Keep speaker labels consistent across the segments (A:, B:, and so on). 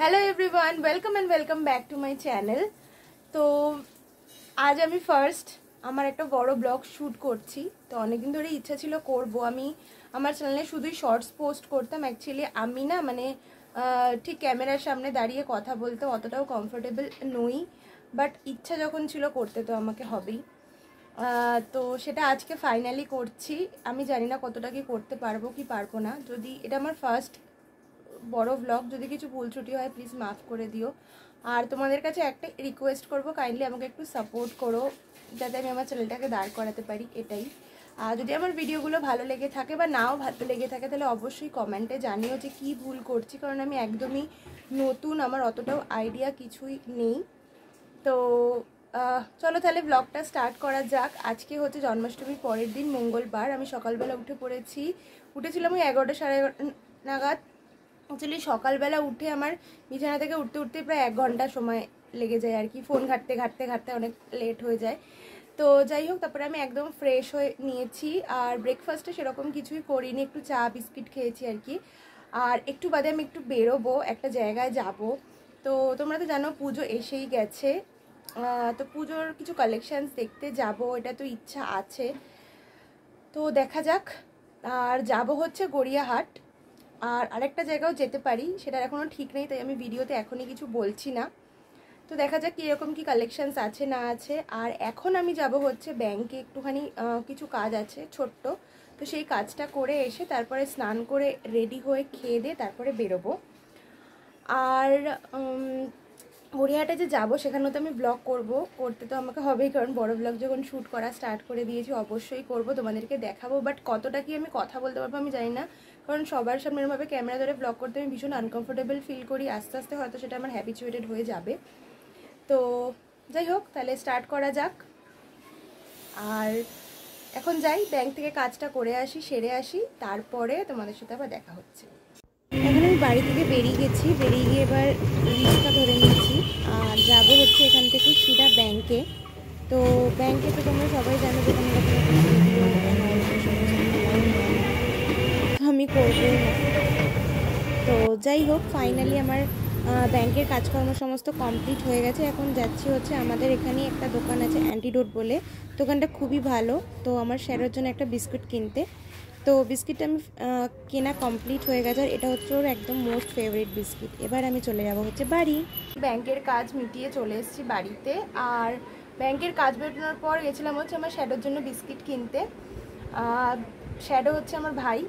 A: Hello everyone, welcome and welcome back to my channel. তো আজ আমি ফার্স্ট আমার একটা বড় ব্লগ শ্যুট করছি। তো অনেকদিন ধরে ইচ্ছা ছিল করব, আমি আমার চ্যানেলে শুধুই শর্টস পোস্ট করতাম। অ্যাকচুয়ালি আমি না ঠিক ক্যামেরার সামনে দাঁড়িয়ে কথা বলতে অতটাও কমফোর্টেবল নই, বাট ইচ্ছা যখন ছিল করতে তো আমাকে হবেই। তো সেটা আজকে ফাইনালি করছি। আমি জানি না কতটা কি করতে পারবো কি পারবো না। যদি এটা আমার ফার্স্ট বড় ব্লগ, যদি কিছু ভুল ত্রুটি হয় প্লিজ মাফ করে দিও। আর তোমাদের কাছে একটা রিকোয়েস্ট করব, কাইন্ডলি আমাকে একটু সাপোর্ট করো যাতে আমি আমার চ্যানেলটাকে দাঁড় করাতে পারি, এটাই। আর যদি আমার ভিডিওগুলো ভালো লেগে থাকে বা নাও ভালো লেগে থাকে তাহলে অবশ্যই কমেন্টে জানিও যে কী ভুল করছি, কারণ আমি একদমই নতুন, আমার অতটাও আইডিয়া কিছুই নেই। তো চলো তাহলে ব্লগটা স্টার্ট করা যাক। আজকে হচ্ছে জন্মাষ্টমীর পরের দিন, মঙ্গলবার। আমি সকালবেলা উঠেছিলাম ওই 11টা সাড়ে 11 নাগাদ। অ্যাকচুয়ালি সকালবেলা উঠে আমার বিছানা থেকে উঠতে প্রায় 1 ঘন্টা সময় লেগে যায় আর কি, ফোন ঘাঁটতে অনেক লেট হয়ে যায়। তো যাই হোক, তারপরে আমি একদম ফ্রেশ হয়ে নিয়েছি। আর ব্রেকফাস্টে সেরকম কিছুই করিনি, একটু চা বিস্কিট খেয়েছি আর কি। আর একটু বাদে আমি একটু বেরোবো, একটা জায়গায় যাব। তো তোমরা তো জানো পুজো এসেই গেছে, তো পুজোর কিছু কালেকশানস দেখতে যাব, এটা তো ইচ্ছা আছে। তো দেখা যাক। আর যাব হচ্ছে গড়িয়াহাট, আর আরেকটা জায়গাও যেতে পারি, সেটার এখনও ঠিক নেই, তাই আমি ভিডিওতে এখনই কিছু বলছি না। তো দেখা যাক কীরকম কী কালেকশানস আছে না আছে। আর এখন আমি যাব হচ্ছে ব্যাংকে, একটুখানি কিছু কাজ আছে ছোট্ট, তো সেই কাজটা করে এসে তারপরে স্নান করে রেডি হয়ে খেয়ে দিয়ে তারপরে বেরোবো। আর গড়িয়াহাটে যে যাবো সেখানেও তো আমি ব্লগ করতে তো আমাকে হবেই, কারণ বড় ব্লগ যখন শ্যুট করা স্টার্ট করে দিয়েছি অবশ্যই করব, তোমাদেরকে দেখাবো। বাট কতটা কি আমি কথা বলতে পারবো আমি জানি না, কারণ সবার সামনে এরকমভাবে ক্যামেরা ধরে ব্লগ করতে আমি ভীষণ আনকমফোর্টেবল ফিল করি। আস্তে আস্তে হয়তো সেটা আমার হ্যাবিচুয়েটেড হয়ে যাবে। তো যাই হোক, তাহলে স্টার্ট করা যাক। আর এখন যাই, ব্যাংক থেকে কাজটা করে আসি, সেরে আসি, তারপরে তোমাদের সাথে আবার দেখা হচ্ছে। এখন আমি বাড়ি থেকে বেরিয়ে গিয়ে এবার রিক্সা ধরে নিয়েছি আর যাবো হচ্ছে এখান থেকে সিধা ব্যাংকে। তো ব্যাংকে তো তোমরা সবাই জানো যে কোনো রকম ভিডিও আমি করবো না। তো যাই হোক, ফাইনালি আমার ব্যাংকের কাজকর্ম সমস্ত কমপ্লিট হয়ে গেছে। এখন যাচ্ছি হচ্ছে আমাদের এখানে একটা দোকান আছে অ্যান্টিডোট বলে, দোকানটা খুবই ভালো। তো আমার স্যারের জন্য একটা বিস্কুট কিনতে, তো বিস্কিটটা আমি কেনা কমপ্লিট হয়ে গেছে। আর এটা হচ্ছে ওর একদম মোস্ট ফেভারিট বিস্কিট। এবার আমি চলে যাব হচ্ছে বাড়ি। ব্যাংকের কাজ মিটিয়ে চলে এসেছি বাড়িতে। আর ব্যাংকের কাজ বেরোনোর পর গেছিলাম হচ্ছে আমার শ্যাডোর জন্য বিস্কিট কিনতে। শ্যাডো হচ্ছে আমার ভাই।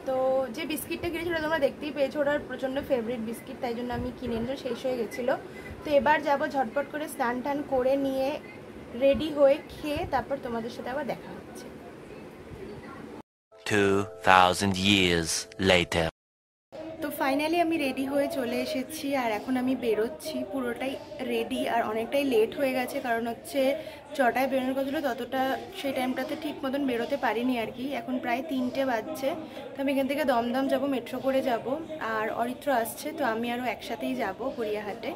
A: তো যে বিস্কিটটা কিনেছিল তোমরা দেখতেই পেয়েছো, ওটার প্রচণ্ড ফেভারিট বিস্কিট, তাই জন্য আমি কিনে নিয়ে শেষ হয়ে গেছিলো। তো এবার যাব ঝটপট করে স্নান টান করে নিয়ে রেডি হয়ে খেয়ে তারপর তোমাদের সাথে আবার দেখা হচ্ছে।
B: 2000 years later.
A: তো ফাইনালি আমি রেডি হয়ে চলে এসেছি আর এখন আমি বেরোচ্ছি, পুরোটাই রেডি। আর অনেকটাই লেট হয়ে গেছে, কারণ হচ্ছে 6টায় বেরোনোর কথা ছিল, ততটা সেই টাইমটাতে ঠিক মতন বেরোতে পারিনি আর কি। এখন প্রায় 3টে বাজছে। তো আমি এখান থেকে দমদম যাব, মেট্রো করে যাব। আর অরিত্র আসছে, তো আমি আরও একসাথেই যাব গড়িয়াহাটে।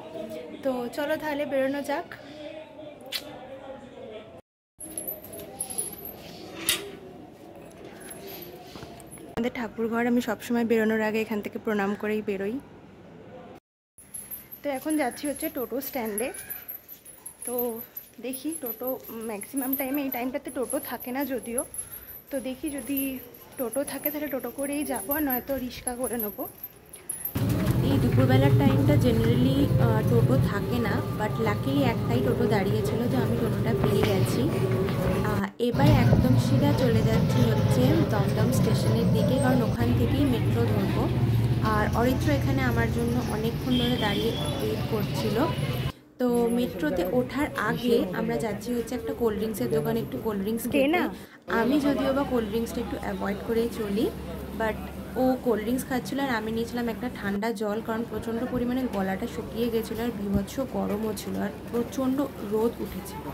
A: তো চলো তাহলে বেরোনো যাক। আমাদের ঠাকুরঘর আমি সবসময় বেরোনোর আগে এখান থেকে প্রণাম করেই বেরোই। তো এখন যাচ্ছি হচ্ছে টোটো স্ট্যান্ডে। তো দেখি টোটো ম্যাক্সিমাম টাইমে, এই টাইমটাতে টোটো থাকে না যদিও, তো দেখি যদি টোটো থাকে তাহলে টোটো করেই যাবো, আর নয়তো রিক্সা করে নেবো। এই দুপুরবেলার টাইমটা জেনারেলি টোটো থাকে না, বাট লাকিলি একটাই টোটো দাঁড়িয়েছিল, তো আমি টোটোটা পেয়ে গেছি। এবার একদম সিধা চলে যাচ্ছি হচ্ছে দমদম স্টেশনের দিকে, কারণ ওখান থেকেই মেট্রো ধরবো। আর অরিত্র এখানে আমার জন্য অনেকক্ষণ ধরে দাঁড়িয়ে ওয়েট করছিল। তো মেট্রোতে ওঠার আগে আমরা যাচ্ছি হচ্ছে একটা কোল্ড ড্রিঙ্কসের দোকানে, একটু কোল্ড ড্রিঙ্কস খেতে। আমি যদিও বা কোল্ড ড্রিঙ্কসটা একটু অ্যাভয়েড করেই চলি, বাট ও কোল্ড ড্রিঙ্কস খাচ্ছিল আর আমি নিয়েছিলাম একটা ঠান্ডা জল, কারণ প্রচণ্ড পরিমাণে গলাটা শুকিয়ে গেছিলো আর বিভৎস গরমও ছিল আর প্রচণ্ড রোদ উঠেছিল।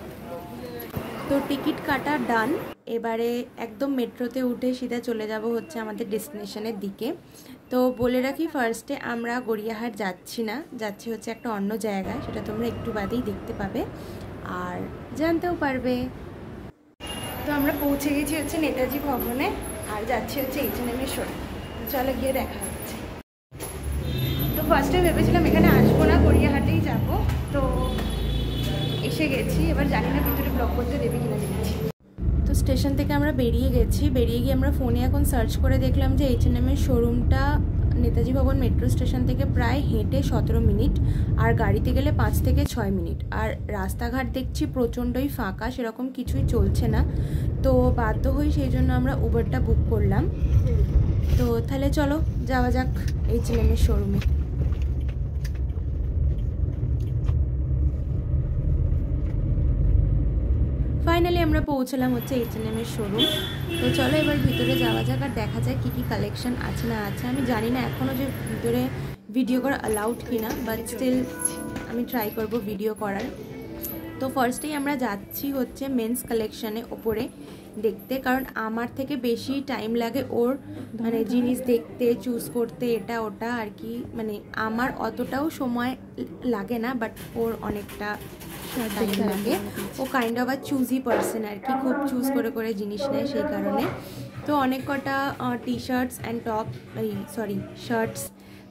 A: তো টিকিট কাটা ডান। এবারে একদম মেট্রোতে উঠে সিধা চলে যাব হচ্ছে আমাদের ডেস্টিনেশনের দিকে। তো বলে রাখি, ফার্স্টে আমরা গড়িয়াহাট যাচ্ছি না, যাচ্ছি হচ্ছে একটা অন্য জায়গায়, সেটা তোমরা একটু বাদেই দেখতে পাবে আর জানতেও পারবে। তো আমরা পৌঁছে গেছি হচ্ছে নেতাজি ভবনে আর যাচ্ছি হচ্ছে H&M এর শোরুম। চলো গিয়ে দেখা হচ্ছে। ফার্স্টে ভেবেছিলাম এখানে আসবো না, গড়িয়াহাটেই যাব, তো এসে গেছি। এবার জানি না ভিতরে ব্লগ করতে দেবে কিনা দেখছি। তো স্টেশন থেকে আমরা বেরিয়ে গেছি, বেরিয়ে গিয়ে আমরা ফোনে এখন সার্চ করে দেখলাম যে H&M এর শোরুমটা নেতাজি ভবন মেট্রো স্টেশন থেকে প্রায় হেঁটে 17 মিনিট, আর গাড়িতে গেলে 5 থেকে 6 মিনিট। আর রাস্তাঘাট দেখছি প্রচণ্ডই ফাঁকা, সেরকম কিছুই চলছে না, তো বাধ্য হই সেই জন্য আমরা উবারটা বুক করলাম। তো তাহলে চলো যাওয়া যাক H&M এর শোরুমে। ফাইনালি আমরা পৌঁছলাম হচ্ছে H&M এর শোরুম। তো চলো এবার ভিতরে যাওয়া যাক আর দেখা যাক কী কী কালেকশন আছে না আছে। আমি জানি না এখনও যে ভিতরে ভিডিও করা অ্যালাউড কিনা, বাট স্টিল আমি ট্রাই করব ভিডিও করার। তো ফার্স্টেই আমরা যাচ্ছি হচ্ছে মেন্স কালেকশানে ওপরে দেখতে, কারণ আমার থেকে বেশি টাইম লাগে ওর মানে জিনিস দেখতে, চুজ করতে, এটা ওটা আর কি। মানে আমার অতটাও সময় লাগে না, বাট ওর অনেকটা টাইম লাগে। ও kind of a choosy person আর কি, খুব চুজ করে করে জিনিস নেয় সেই কারণে। তো অনেক কটা T shirts and top shirts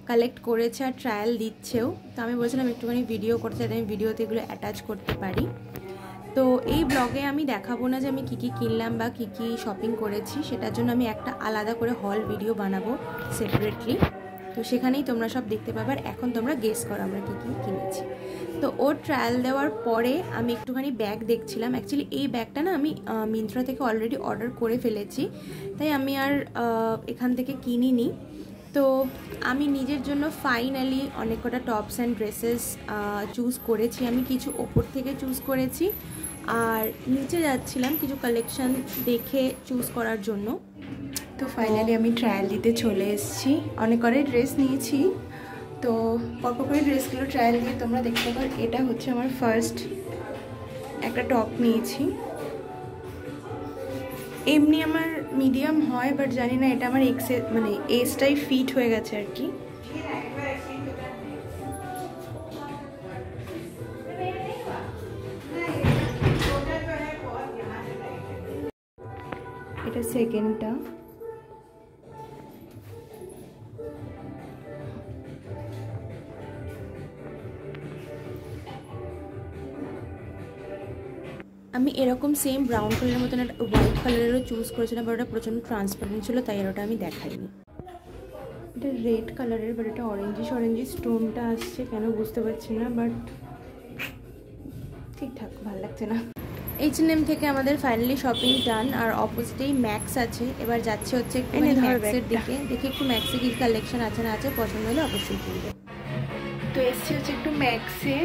A: collect করেছে আর ট্রায়াল দিচ্ছেও। তো আমি বলছিলাম একটুখানি ভিডিও করতে, যাতে আমি ভিডিওতে এগুলো অ্যাটাচ করতে পারি। তো এই ব্লগে আমি দেখাবো না যে আমি কী কী কিনলাম বা কী কী শপিং করেছি, সেটার জন্য আমি একটা আলাদা করে হল ভিডিও বানাবো সেপারেটলি। তো সেখানেই তোমরা সব দেখতে পাবে। আর এখন তোমরা গেস করো আমরা কী কী কিনেছি। তো ওর ট্রায়াল দেওয়ার পরে আমি একটুখানি ব্যাগ দেখছিলাম। অ্যাকচুয়ালি এই ব্যাগটা না আমি মিন্ত্রা থেকে অলরেডি অর্ডার করে ফেলেছি, তাই আমি আর এখান থেকে কিনিনি। তো আমি নিজের জন্য ফাইনালি অনেক কটা টপস অ্যান্ড ড্রেসেস চুজ করেছি। আমি কিছু ওপর থেকে চুজ করেছি, আর নিচে যাচ্ছিলাম কিছু কালেকশন দেখে চুজ করার জন্য। তো ফাইনালি আমি ট্রায়াল দিতে চলে এসেছি। অনেক করে ড্রেস নিয়েছি, তো পরপর করে ড্রেসগুলো ট্রায়াল দিয়ে তোমরা দেখতে পারো। এটা হচ্ছে আমার ফার্স্ট একটা টপ নিয়েছি। এমনি আমার মিডিয়াম হয়, বাট জানি না এটা আমার মানে এজটাই ফিট হয়ে গেছে আর কি। এটা সেকেন্ডটা। আমি এরকম সেম ব্রাউন কালারের মতন একটা হোয়াইট কালারেরও চুজ করেছিলাম, বাট ওটা প্রচণ্ড ট্রান্সপারেন্ট ছিল, তাই আর ওটা আমি দেখাইনি। এটা রেড কালারের, বাট এটা অরেঞ্জিশ স্টোনটা আসছে কেন বুঝতে পারছি না, বাট ঠিকঠাক ভালো লাগছে না। H&M থেকে আমাদের ফাইনালি শপিং ডান, আর অপোজিটেই ম্যাক্স আছে। এবার যাচ্ছে হচ্ছে একটু ম্যাক্সের দিকে, দেখি একটু ম্যাক্সে কি কালেকশন আছে না আছে, পছন্দ হলে অবশ্যই কিনবে। তো এসছে হচ্ছে একটু ম্যাক্সে,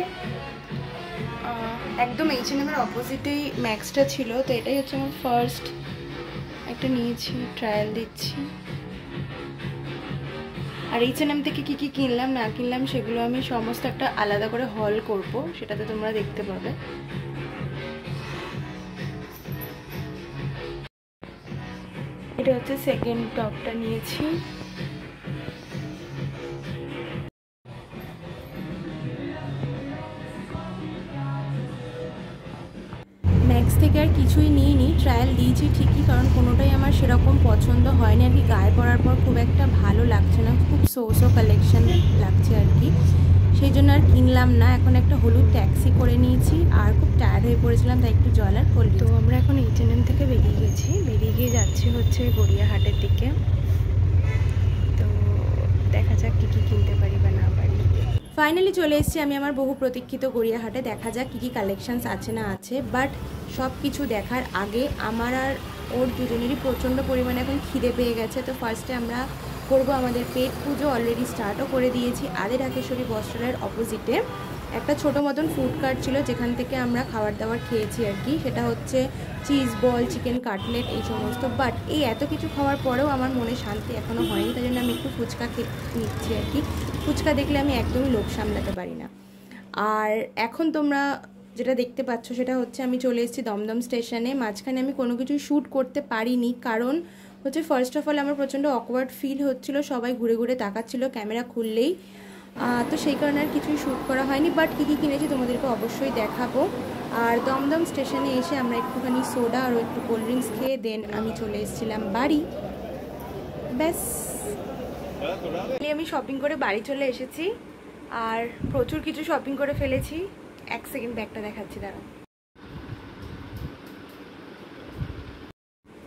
A: একদম H&M এর অপোজিটেই ম্যাক্সটা ছিল। তো এটাই হচ্ছে আমার ফার্স্ট একটা নিয়েছি, ট্রায়াল দিচ্ছি। আর H&M থেকে কী কী কিনলাম না কিনলাম সেগুলো আমি সমস্ত একটা আলাদা করে হল করব, সেটাতে তোমরা দেখতে পাবে। এটা হচ্ছে সেকেন্ড টপটা নিয়েছি। ম্যাক্স থেকে আর কিছুই নিইনি, ট্রায়াল দিয়েছি ঠিকই, কারণ কোনোটাই আমার সেরকম পছন্দ হয়নি আর কি। গায়ে পরার পর খুব একটা ভালো লাগছে না, খুব সো কালেকশন লাগছে আর কি, সেই জন্য আর কিনলাম না। এখন একটা হলুদ ট্যাক্সি করে নিয়েছি, আর খুব টায়ার্ড হয়ে পড়েছিলাম, তাই একটু জল আর কোল্ড। তো আমরা এখন H&M থেকে বেরিয়ে গেছি, বেরিয়ে গিয়ে যাচ্ছি হচ্ছে গড়িয়াহাটের দিকে। তো দেখা যাক কী কী কিনতে পারি বা না পারি। ফাইনালি চলে এসেছি আমি আমার বহু প্রতীক্ষিত গড়িয়াহাটে। দেখা যাক কী কী কালেকশানস আছে না আছে, বাট সব কিছু দেখার আগে আমার আর ওর দুজনেরই প্রচণ্ড পরিমাণে এখন খিদে পেয়ে গেছে। তো ফার্স্টে আমরা করবো আমাদের পেট পুজো, অলরেডি স্টার্টও করে দিয়েছি। আদি ঢাকেশ্বরী বস্ত্রালয়ের অপোজিটে একটা ছোটো মতন ফুড কার্ট ছিল, যেখান থেকে আমরা খাবার দাবার খেয়েছি আর কি। সেটা হচ্ছে চিজ বল, চিকেন কাটলেট, এই সমস্ত। বাট এই এত কিছু খাওয়ার পরেও আমার মনে শান্তি এখনও হয়নি, তাই জন্য আমি একটু ফুচকা খেয়ে নিচ্ছি আর কি। ফুচকা দেখলে আমি একদমই লোভ সামলাতে পারি না। আর এখন তোমরা যেটা দেখতে পাচ্ছ সেটা হচ্ছে আমি চলে এসেছি দমদম স্টেশনে। মাঝখানে আমি কোনো কিছু শ্যুট করতে পারিনি, কারণ হচ্ছে ফার্স্ট অফ অল আমার প্রচণ্ড অকওয়ার্ড ফিল হচ্ছিল, সবাই ঘুরে ঘুরে তাকাচ্ছিল ক্যামেরা খুললেই। তো সেই কারণে আর কিছুই শ্যুট করা হয়নি, বাট কী কী কিনেছি তোমাদেরকে অবশ্যই দেখাবো। আর দমদম স্টেশনে এসে আমরা একটুখানি সোডা আর একটু কোল্ড ড্রিঙ্কস খেয়ে দেন আমি চলে এসেছিলাম বাড়ি। ব্যাস আমি শপিং করে বাড়ি চলে এসেছি আর প্রচুর কিছু শপিং করে ফেলেছি। এক সেকেন্ড ব্যাগটা দেখাচ্ছি, দাঁড়াও।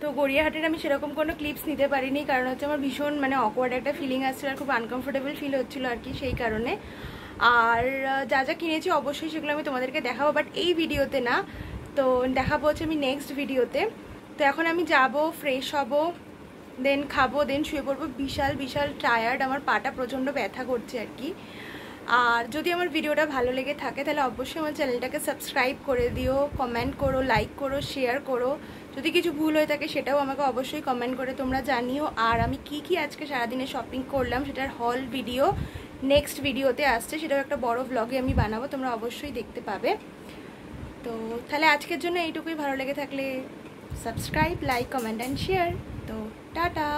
A: তো গড়িয়াহাটের আমি সেরকম কোনো ক্লিপস নিতে পারিনি, কারণ হচ্ছে আমার ভীষণ মানে অকওয়ার্ড একটা ফিলিং আসছিল আর খুব আনকমফোর্টেবল ফিল হচ্ছিল আর কি, সেই কারণে। আর যা যা কিনেছি অবশ্যই সেগুলো আমি তোমাদেরকে দেখাবো, বাট এই ভিডিওতে না। তো দেখাবো হচ্ছে আমি নেক্সট ভিডিওতে। তো এখন আমি যাব, ফ্রেশ হব, দেন খাবো, দেন শুয়ে পড়বো। বিশাল বিশাল টায়ার্ড, আমার পাটা প্রচণ্ড ব্যথা করছে আর কি। আর যদি আমার ভিডিওটা ভালো লেগে থাকে তাহলে অবশ্যই আমার চ্যানেলটাকে সাবস্ক্রাইব করে দিও, কমেন্ট করো, লাইক করো, শেয়ার করো। যদি কিছু ভুল হয়ে থাকে সেটাও আমাকে অবশ্যই কমেন্ট করে তোমরা জানিও। আর আমি কি আজকে সারাদিনে শপিং করলাম সেটার হল ভিডিও নেক্সট ভিডিওতে আসছে, সেটাও একটা বড় ব্লগে আমি বানাবো, তোমরা অবশ্যই দেখতে পাবে। তো তাহলে আজকের জন্য এইটুকুই। ভালো লেগে থাকলে subscribe, like, comment and share. তো টাটা।